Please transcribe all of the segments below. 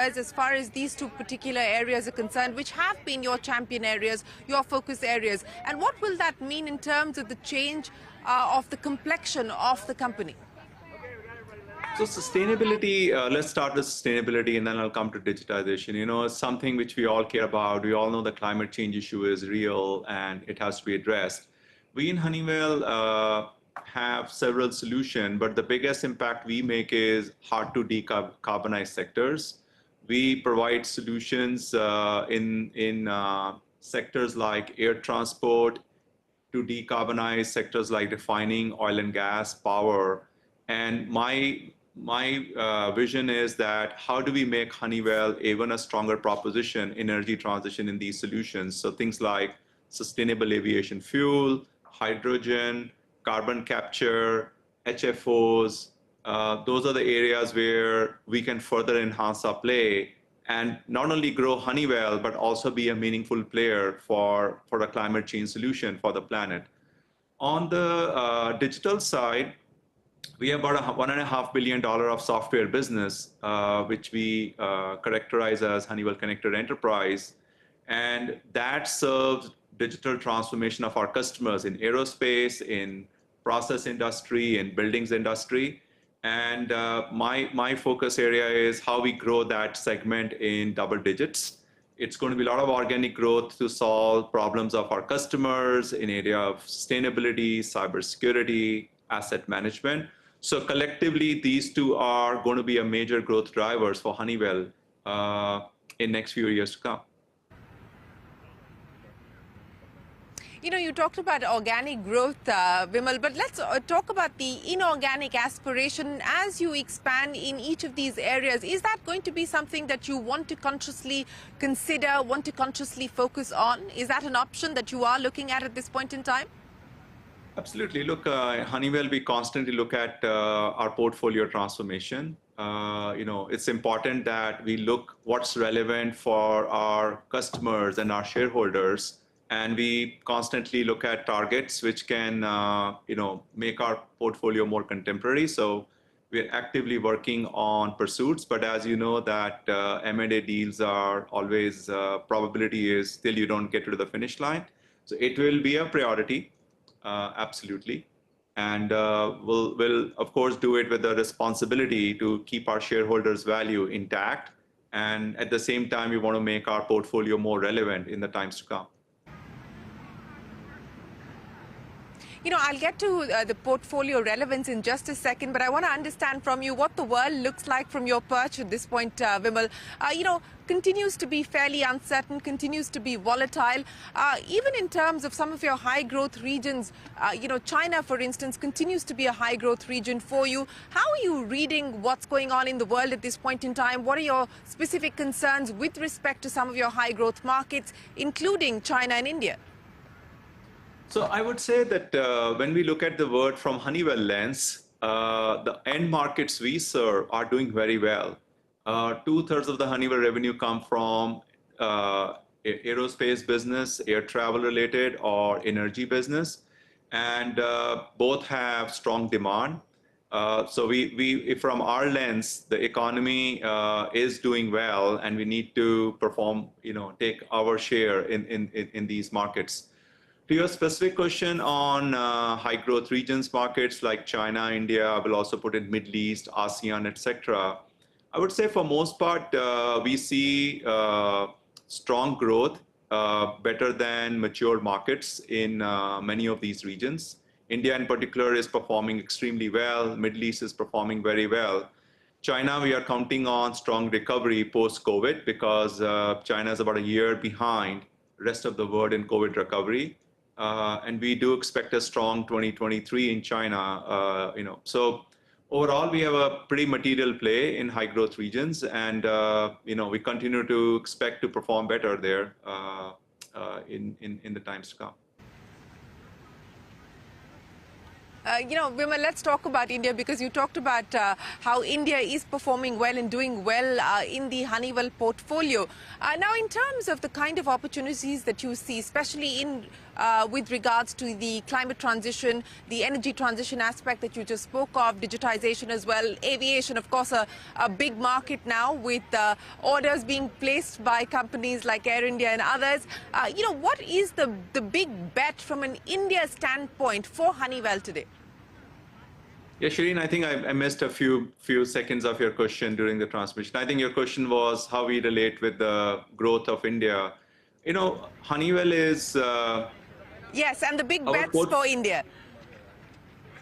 as far as these two particular areas are concerned, which have been your champion areas, your focus areas? And what will that mean in terms of the change of the complexion of the company? So sustainability, let's start with sustainability and then I'll come to digitization. You know, it's something which we all care about. We all know the climate change issue is real and it has to be addressed. We in Honeywell have several solutions, but the biggest impact we make is hard to decarbonize sectors. We provide solutions in sectors like air transport to decarbonize sectors like refining, oil and gas, power. And my vision is that how do we make Honeywell even a stronger proposition in energy transition in these solutions? So things like sustainable aviation fuel, hydrogen, carbon capture, HFOs, those are the areas where we can further enhance our play and not only grow Honeywell, but also be a meaningful player for a climate change solution for the planet. On the digital side, we have about $1.5 billion of software business, which we characterize as Honeywell Connected Enterprise. And that serves digital transformation of our customers in aerospace, in process industry, in buildings industry. And my focus area is how we grow that segment in double digits. It's going to be a lot of organic growth to solve problems of our customers in area of sustainability, cybersecurity, asset management. So collectively, these two are going to be a major growth drivers for Honeywell in next few years to come. You know, you talked about organic growth, Vimal, but let's talk about the inorganic aspiration as you expand in each of these areas. Is that going to be something that you want to consciously consider, want to consciously focus on? Is that an option that you are looking at this point in time? Absolutely. Look, Honeywell, we constantly look at our portfolio transformation. You know, it's important that we look what's relevant for our customers and our shareholders. And we constantly look at targets which can, you know, make our portfolio more contemporary. So we're actively working on pursuits. But as you know, that M&A deals are always, probability is still you don't get to the finish line. So it will be a priority, absolutely. And we'll, of course, do it with the responsibility to keep our shareholders' value intact. And at the same time, we want to make our portfolio more relevant in the times to come. You know, I'll get to the portfolio relevance in just a second, but I want to understand from you what the world looks like from your perch at this point, Vimal. You know, continues to be fairly uncertain, continues to be volatile. Even in terms of some of your high growth regions, you know, China, for instance, continues to be a high growth region for you. How are you reading what's going on in the world at this point in time? What are your specific concerns with respect to some of your high growth markets, including China and India? So I would say that when we look at the world from Honeywell lens, the end markets we serve are doing very well. 2/3 of the Honeywell revenue come from aerospace business, air travel related, or energy business, and both have strong demand. So from our lens, the economy is doing well, and we need to perform, you know, take our share in these markets. To your specific question on high growth regions markets like China, India, I will also put in Middle East, ASEAN, etc. I would say for most part, we see strong growth, better than mature markets in many of these regions. India in particular is performing extremely well. Middle East is performing very well. China, we are counting on strong recovery post-COVID because China is about a year behind the rest of the world in COVID recovery. And we do expect a strong 2023 in China, you know. So overall, we have a pretty material play in high growth regions, and you know, we continue to expect to perform better there in the times to come. You know, Vimal, let's talk about India, because you talked about how India is performing well and doing well in the Honeywell portfolio. Now, in terms of the kind of opportunities that you see, especially in with regards to the climate transition, the energy transition aspect that you just spoke of, digitization as well, aviation, of course, a big market now with orders being placed by companies like Air India and others. What is the big bet from an India standpoint for Honeywell today? Yeah, Shereen, I think I missed a few seconds of your question during the transmission. I think your question was how we relate with the growth of India. Honeywell is Yes, and the big our bets for India.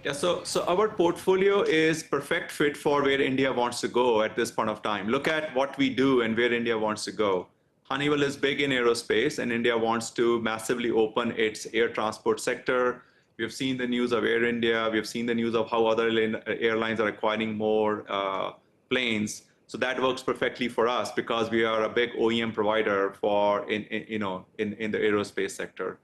Yeah, so our portfolio is perfect fit for where India wants to go at this point of time. Look at what we do and where India wants to go. Honeywell is big in aerospace, and India wants to massively open its air transport sector. We have seen the news of Air India. We have seen the news of how other airlines are acquiring more planes. So that works perfectly for us because we are a big OEM provider for in the aerospace sector.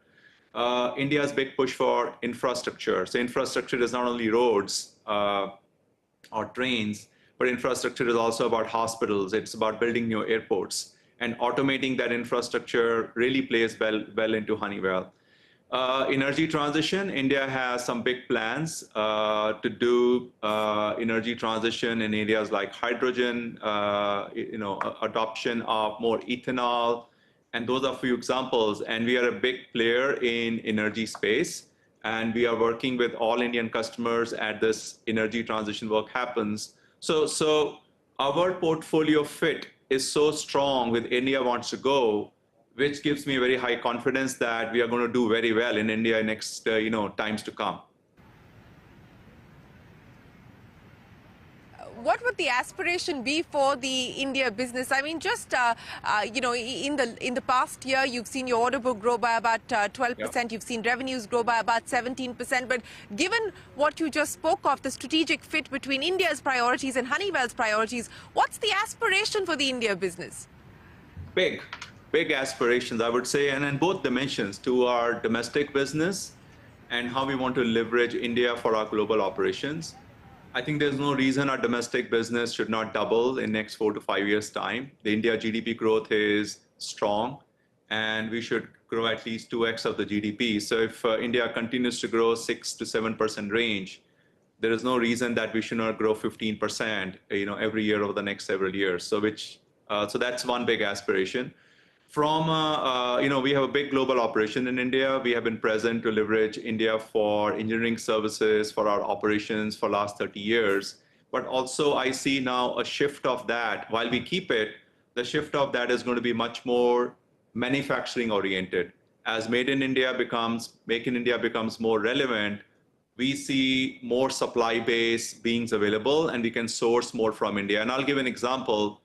India's big push for infrastructure. So infrastructure is not only roads or trains, but infrastructure is also about hospitals. It's about building new airports, and automating that infrastructure really plays well into Honeywell. Energy transition, India has some big plans to do energy transition in areas like hydrogen, adoption of more ethanol, and those are a few examples. And we are a big player in energy space, and we are working with all Indian customers as this energy transition work happens. So our portfolio fit is so strong with India wants to go, which gives me very high confidence that we are going to do very well in India next times to come. What would the aspiration be for the India business? I mean, just in the past year, you've seen your order book grow by about 12%. Yep. You've seen revenues grow by about 17%. But given what you just spoke of, the strategic fit between India's priorities and Honeywell's priorities, what's the aspiration for the India business? Big aspirations, I would say, and in both dimensions, to our domestic business and how we want to leverage India for our global operations. I think there's no reason our domestic business should not double in next 4 to 5 years' time. The India GDP growth is strong, and we should grow at least 2x of the GDP. So if India continues to grow 6 to 7% range, there is no reason that we should not grow 15%, every year over the next several years. So that's one big aspiration. From, we have a big global operation in India. We have been present to leverage India for engineering services for our operations for last 30 years. But also I see now a shift of that. While we keep it, the shift of that is going to be much more manufacturing oriented. As Make in India becomes more relevant, we see more supply base being available, and we can source more from India. And I'll give an example.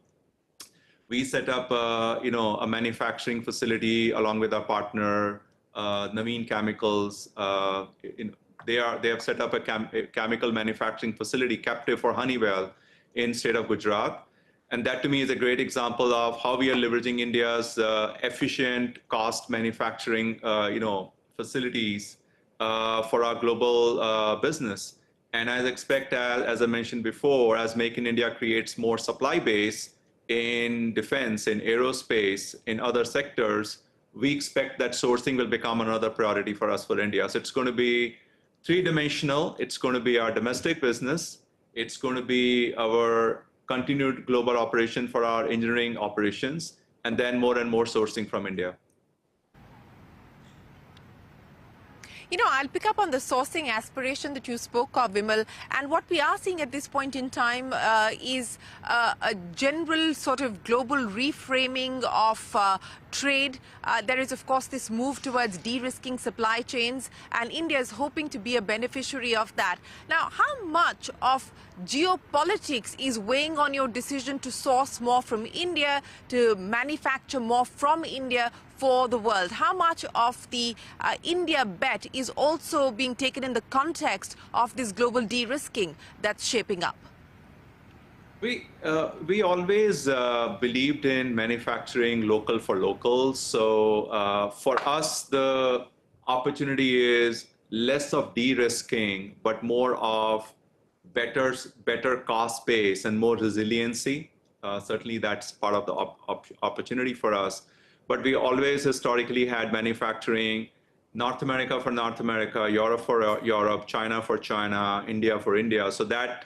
We set up, a manufacturing facility along with our partner, Naveen Chemicals. They have set up a chemical manufacturing facility captive for Honeywell in state of Gujarat. And that to me is a great example of how we are leveraging India's efficient cost manufacturing, facilities for our global business. And as I mentioned before, as Make in India creates more supply base, in defense, in aerospace, in other sectors, we expect that sourcing will become another priority for us for India. So it's going to be three-dimensional. It's going to be our domestic business. It's going to be our continued global operation for our engineering operations, and then more and more sourcing from India. I'll pick up on the sourcing aspiration that you spoke of, Vimal. And what we are seeing at this point in time is a general sort of global reframing of trade. There is, of course, this move towards de-risking supply chains, and India is hoping to be a beneficiary of that. Now, how much of geopolitics is weighing on your decision to source more from India, to manufacture more from India for the world? How much of the India bet is also being taken in the context of this global de-risking that's shaping up? We always believed in manufacturing local for local. So for us, the opportunity is less of de-risking, but more of better cost base and more resiliency. Certainly, that's part of the opportunity for us. But we always historically had manufacturing North America for North America, Europe for Europe, China for China, India for India. So that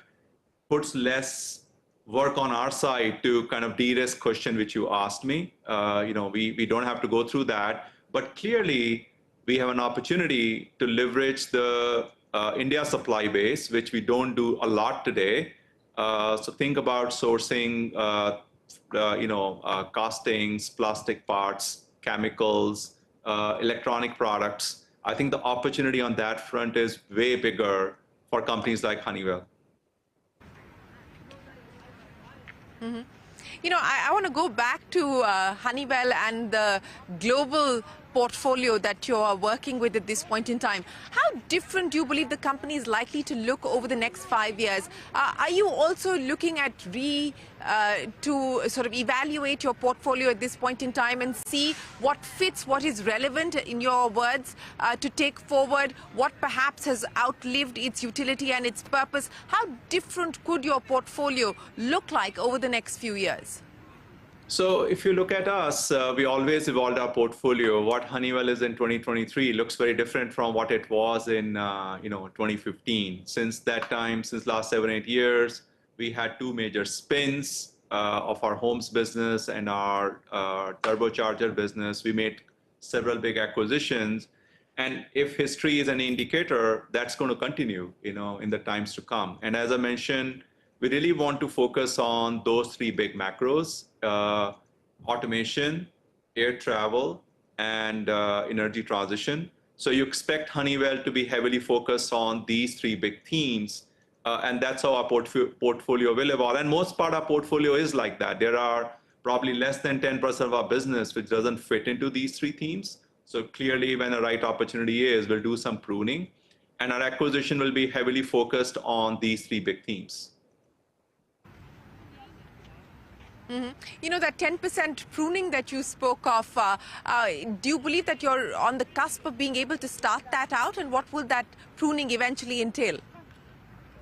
puts less work on our side to kind of de-risk question which you asked me. We don't have to go through that, but clearly we have an opportunity to leverage the India supply base, which we don't do a lot today. So think about sourcing, castings, plastic parts, chemicals, electronic products. I think the opportunity on that front is way bigger for companies like Honeywell. Mm-hmm. I want to go back to Honeywell and the global portfolio that you are working with at this point in time. How different do you believe the company is likely to look over the next 5 years? Are you also looking at to sort of evaluate your portfolio at this point in time and see what fits, what is relevant, in your words, to take forward, what perhaps has outlived its utility and its purpose? How different could your portfolio look like over the next few years? So if you look at us, we always evolved our portfolio. What Honeywell is in 2023 looks very different from what it was in 2015. Since that time, since last 7-8 years, we had two major spins of our homes business and our turbocharger business. We made several big acquisitions. And if history is an indicator, that's going to continue, in the times to come. And as I mentioned, we really want to focus on those three big macros: automation, air travel, and energy transition. So you expect Honeywell to be heavily focused on these three big themes, and that's how our portfolio will evolve. And most part, our portfolio is like that. There are probably less than 10% of our business which doesn't fit into these three themes. So clearly, when the right opportunity is, we'll do some pruning, and our acquisition will be heavily focused on these three big themes. Mm-hmm. That 10% pruning that you spoke of, do you believe that you're on the cusp of being able to start that out? And what will that pruning eventually entail?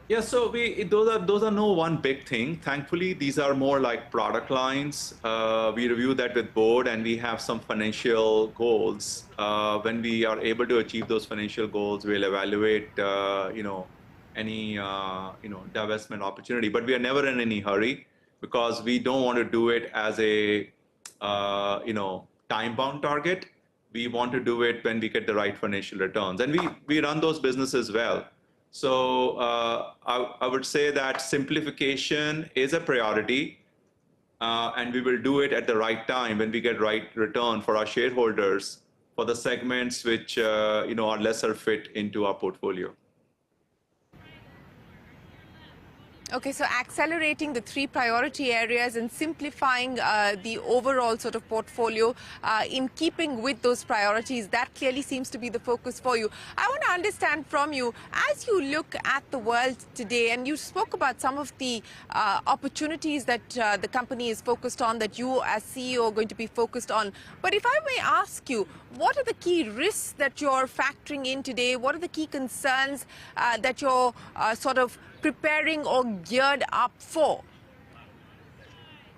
Yeah, so those are no one big thing. Thankfully, these are more like product lines. We review that with board, and we have some financial goals. When we are able to achieve those financial goals, we'll evaluate, any divestment opportunity. But we are never in any hurry, because we don't want to do it as a time-bound target. We want to do it when we get the right financial returns, and we run those businesses well. So I would say that simplification is a priority, and we will do it at the right time when we get right return for our shareholders for the segments which are lesser fit into our portfolio. Okay, so accelerating the three priority areas and simplifying the overall sort of portfolio in keeping with those priorities, that clearly seems to be the focus for you. I want to understand from you, as you look at the world today, and you spoke about some of the opportunities that the company is focused on, that you as CEO are going to be focused on. But if I may ask you, what are the key risks that you're factoring in today? What are the key concerns that you're sort of preparing or geared up for?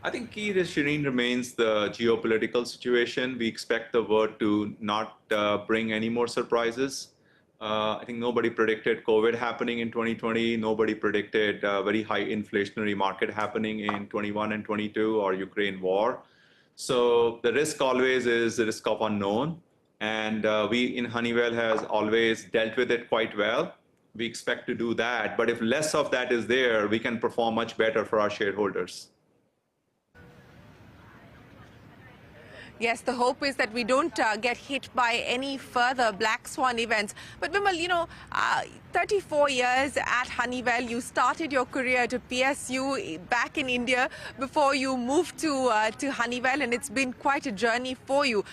I think key, Shereen, remains the geopolitical situation. We expect the world to not bring any more surprises. I think nobody predicted COVID happening in 2020. Nobody predicted a very high inflationary market happening in 21 and 22, or Ukraine war. So the risk always is the risk of unknown. And we in Honeywell has always dealt with it quite well. We expect to do that. But if less of that is there, we can perform much better for our shareholders. Yes, the hope is that we don't get hit by any further black swan events. But Vimal, 34 years at Honeywell, you started your career at PSU back in India before you moved to Honeywell, and it's been quite a journey for you.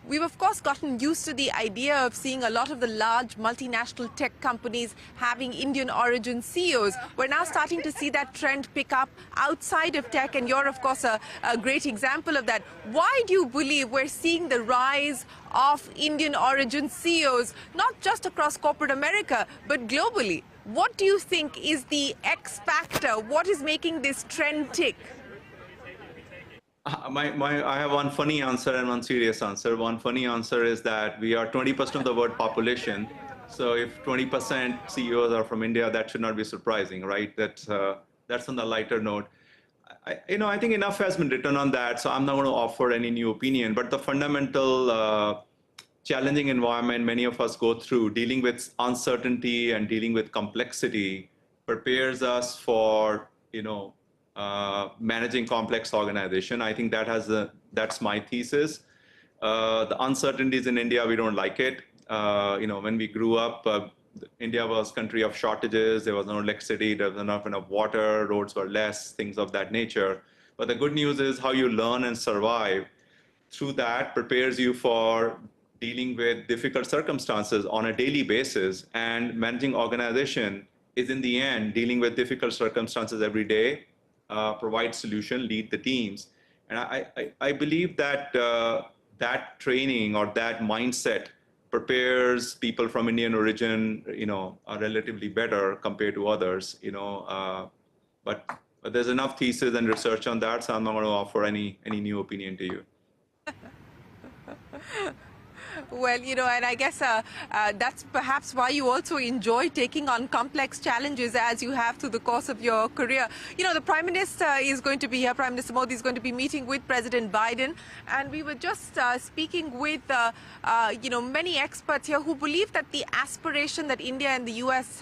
We've of course gotten used to the idea of seeing a lot of the large multinational tech companies having Indian origin CEOs. We're now starting to see that trend pick up outside of tech, and you're of course a great example of that. Why do you believe we're seeing the rise of Indian origin CEOs, not just across corporate America, but globally? What do you think is the X factor? What is making this trend tick? I have one funny answer and one serious answer. One funny answer is that we are 20% of the world population. So if 20% CEOs are from India, that should not be surprising, right? That's on the lighter note. I think enough has been written on that, so I'm not going to offer any new opinion. But the fundamental challenging environment many of us go through, dealing with uncertainty and dealing with complexity, prepares us for managing complex organization. I think that's my thesis. The uncertainties in India, we don't like it. When we grew up, India was a country of shortages. There was no electricity, there was enough water, roads were less, things of that nature. But the good news is how you learn and survive through that prepares you for dealing with difficult circumstances on a daily basis. And managing organization is in the end dealing with difficult circumstances every day, provide solution, lead the teams. And I believe that that training or that mindset prepares people from Indian origin, relatively better compared to others, but there's enough thesis and research on that, so I'm not going to offer any new opinion to you. Well, and I guess that's perhaps why you also enjoy taking on complex challenges as you have through the course of your career. The Prime Minister is going to be here. Prime Minister Modi is going to be meeting with President Biden. And we were just speaking with, many experts here who believe that the aspiration that India and the US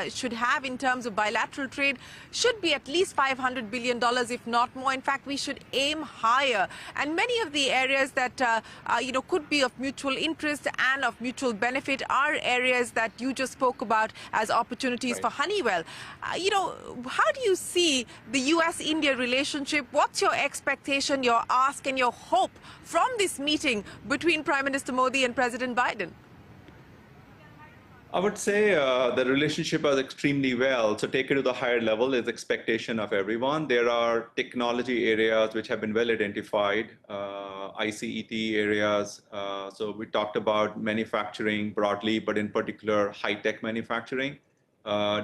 should have in terms of bilateral trade should be at least $500 billion, if not more. In fact, we should aim higher. And many of the areas that, could be of mutual interest and of mutual benefit are areas that you just spoke about as opportunities Right. for Honeywell. How do you see the US-India relationship? What's your expectation, your ask and your hope from this meeting between Prime Minister Modi and President Biden? I would say the relationship is extremely well. So take it to the higher level is expectation of everyone. There are technology areas which have been well identified, ICET areas. So we talked about manufacturing broadly, but in particular high-tech manufacturing.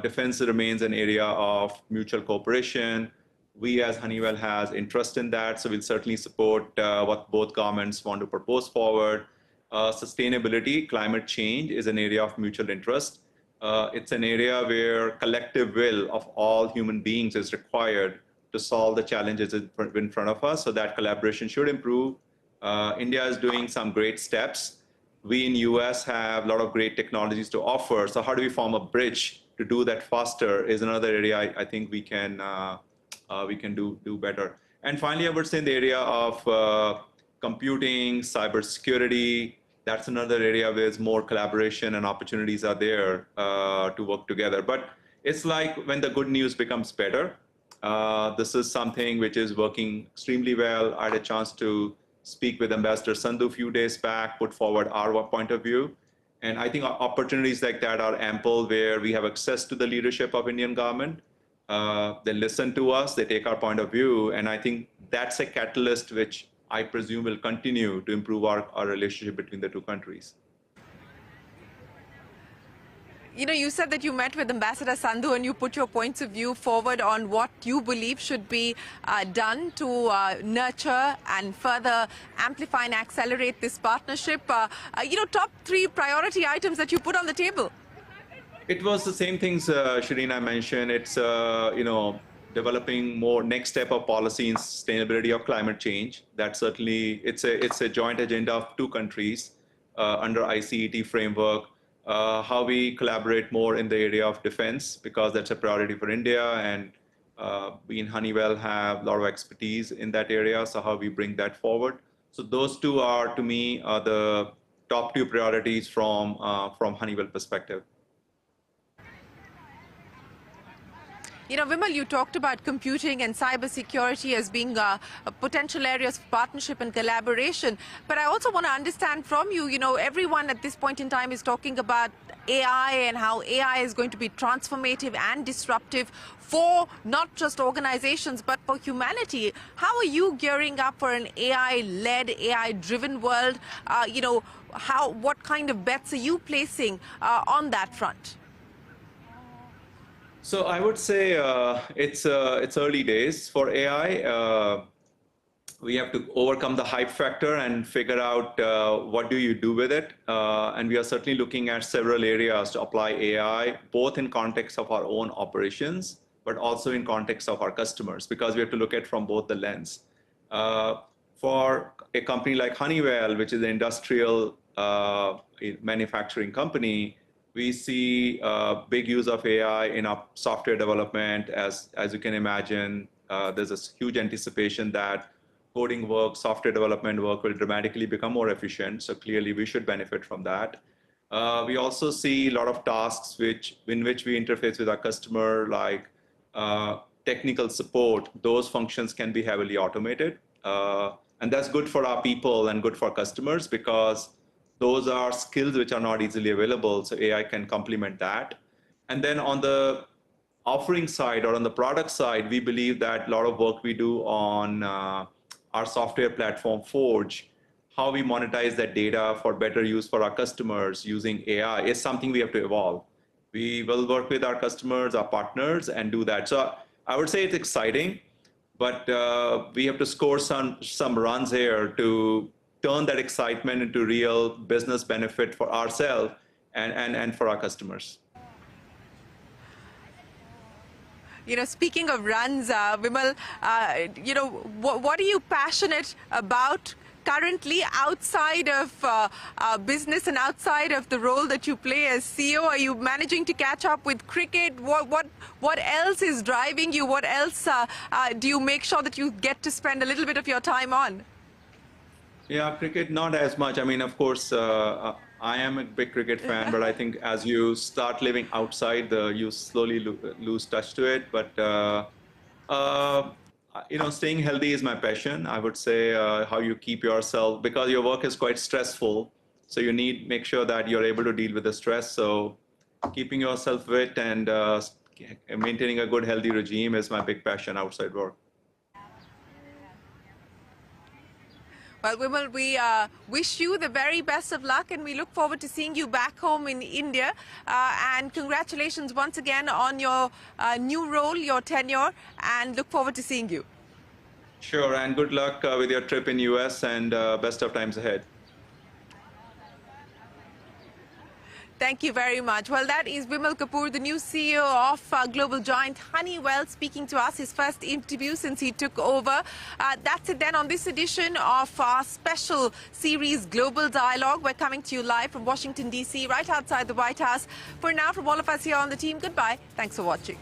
Defense remains an area of mutual cooperation. We as Honeywell has interest in that, so we'll certainly support what both governments want to propose forward. Sustainability, climate change is an area of mutual interest. It's an area where collective will of all human beings is required to solve the challenges in front of us, so that collaboration should improve. India is doing some great steps. We in US have a lot of great technologies to offer, so how do we form a bridge to do that faster is another area I think we can do better. And finally, I would say in the area of computing, cybersecurity, that's another area where there's more collaboration and opportunities are there to work together. But it's like when the good news becomes better. This is something which is working extremely well. I had a chance to speak with Ambassador Sandhu a few days back, put forward our point of view. And I think opportunities like that are ample where we have access to the leadership of Indian government. They listen to us, they take our point of view, and I think that's a catalyst which I presume will continue to improve our relationship between the two countries. You said that you met with Ambassador Sandhu and you put your points of view forward on what you believe should be done to nurture and further amplify and accelerate this partnership. Top 3 priority items that you put on the table. It was the same things, Shereen, I mentioned. It's, developing more next step of policy in sustainability of climate change. That certainly, it's a joint agenda of two countries under ICET framework. How we collaborate more in the area of defense, because that's a priority for India, and we in Honeywell have a lot of expertise in that area, so how we bring that forward. So those two are, to me, the top 2 priorities from Honeywell perspective. Vimal, you talked about computing and cybersecurity as being potential areas of partnership and collaboration. But I also want to understand from you, everyone at this point in time is talking about AI and how AI is going to be transformative and disruptive for not just organizations, but for humanity. How are you gearing up for an AI-led, AI-driven world? What kind of bets are you placing on that front? So I would say it's early days for AI. we have to overcome the hype factor and figure out what do you do with it. And we are certainly looking at several areas to apply AI, both in context of our own operations, but also in context of our customers, because we have to look at from both the lens. For a company like Honeywell, which is an industrial manufacturing company, we see big use of AI in our software development. As you can imagine, there's a huge anticipation that coding work, software development work will dramatically become more efficient. So clearly we should benefit from that. We also see a lot of tasks in which we interface with our customer, like technical support. Those functions can be heavily automated. And that's good for our people and good for customers, because those are skills which are not easily available. So AI can complement that. And then on the offering side or on the product side, we believe that a lot of work we do on our software platform, Forge, how we monetize that data for better use for our customers using AI is something we have to evolve. We will work with our customers, our partners, and do that. So I would say it's exciting, but we have to score some runs here to turn that excitement into real business benefit for ourselves and for our customers. Speaking of runs, Vimal, what are you passionate about currently outside of business and outside of the role that you play as CEO? Are you managing to catch up with cricket? What else is driving you? What else do you make sure that you get to spend a little bit of your time on? Yeah, cricket, not as much. I mean, of course, I am a big cricket fan, but I think as you start living outside, you slowly lose touch to it. But staying healthy is my passion. I would say how you keep yourself, because your work is quite stressful. So you make sure that you're able to deal with the stress. So keeping yourself fit and maintaining a good, healthy regime is my big passion outside work. Well, Vimal, we wish you the very best of luck, and we look forward to seeing you back home in India. And congratulations once again on your new role, your tenure, and look forward to seeing you. Sure, and good luck with your trip in US, and best of times ahead. Thank you very much. Well, that is Vimal Kapur, the new CEO of global giant Honeywell, speaking to us, his first interview since he took over. That's it then on this edition of our special series, Global Dialogue. We're coming to you live from Washington, D.C., right outside the White House. For now, from all of us here on the team, goodbye. Thanks for watching.